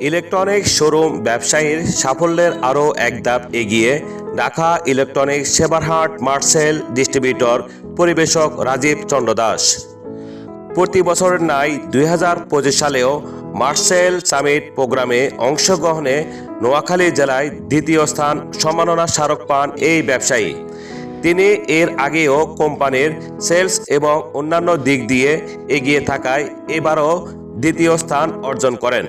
Electronic showroom ব্যবসায়ীর সাফল্যের আরও এক ধাপ এগিয়ে ঢাকা ইলেকট্রনিক সেবারহাট মার্সেল ডিস্ট্রিবিউটর পরিবেশক রাজীব চন্দ্র দাস। প্রতি বছরের ন্যায় 2025 সালেও মার্সেল সামিট প্রোগ্রামে অংশগ্রহণে নোয়াখালী জেলায় দ্বিতীয় স্থান সম্মাননা স্মারক পান এই ব্যবসায়ী। তিনি এর আগেও কোম্পানির সেলস এবং অন্যান্য দিক দিয়ে এগিয়ে থাকায় এবারও দ্বিতীয় স্থান অর্জন করেন।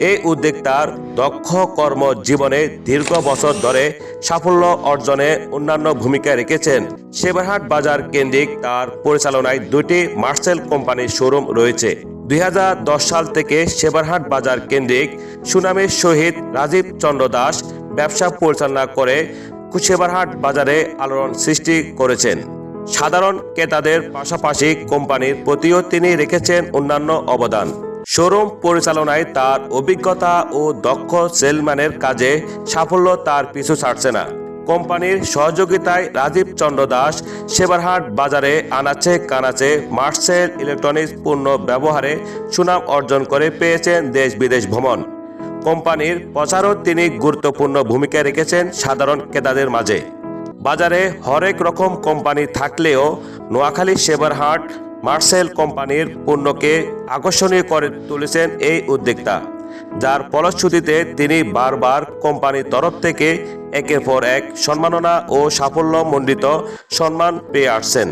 এই উদ্যোক্তার দক্ষ কর্মজীবনে দীর্ঘ বছর ধরে সাফল্য অর্জনে অন্যান্য ভূমিকা রেখেছেন। সেবারহাট বাজার কেন্দ্রিক তার পরিচালনায় দুটি মার্সেল কোম্পানির শোরুম রয়েছে। 2010 সাল থেকে সেবারহাট বাজার কেন্দ্রিক সুনামের সহিত রাজীব চন্দ্র দাস ব্যবসা পরিচালনা করে সেবারহাট বাজারে আলোড়ন সৃষ্টি করেছেন। সাধারণ ক্রেতাদের পাশাপাশি কোম্পানির প্রতিও তিনি রেখেছেন অন্যান্য অবদান। শোরুম পরিচালনায় তার অভিজ্ঞতা ও দক্ষ সেলম্যানের কাজে সাফল্য তার পিছু ছাড়ছে না। কোম্পানির সহযোগিতায় রাজীব চন্দ্র দাস সেবারহাট বাজারে আনাচে কানাচে মার্সেল ইলেকট্রনিক্স পণ্য ব্যবহারে সুনাম অর্জন করে পেয়েছেন দেশ বিদেশ ভ্রমণ। কোম্পানির প্রচারও তিনি গুরুত্বপূর্ণ ভূমিকা রেখেছেন সাধারণ ক্রেতাদের মাঝে। বাজারে হরেক রকম কোম্পানি থাকলেও নোয়াখালী সেবারহাট মার্সেল কোম্পানির পণ্যকে আকর্ষণীয় করে তুলেছেন এই উদ্যোক্তা, যার ফলশ্রুতিতে তিনি বারবার কোম্পানির তরফ থেকে একের পর এক সম্মাননা ও সাফল্যমণ্ডিত সম্মান পেয়ে আসছেন।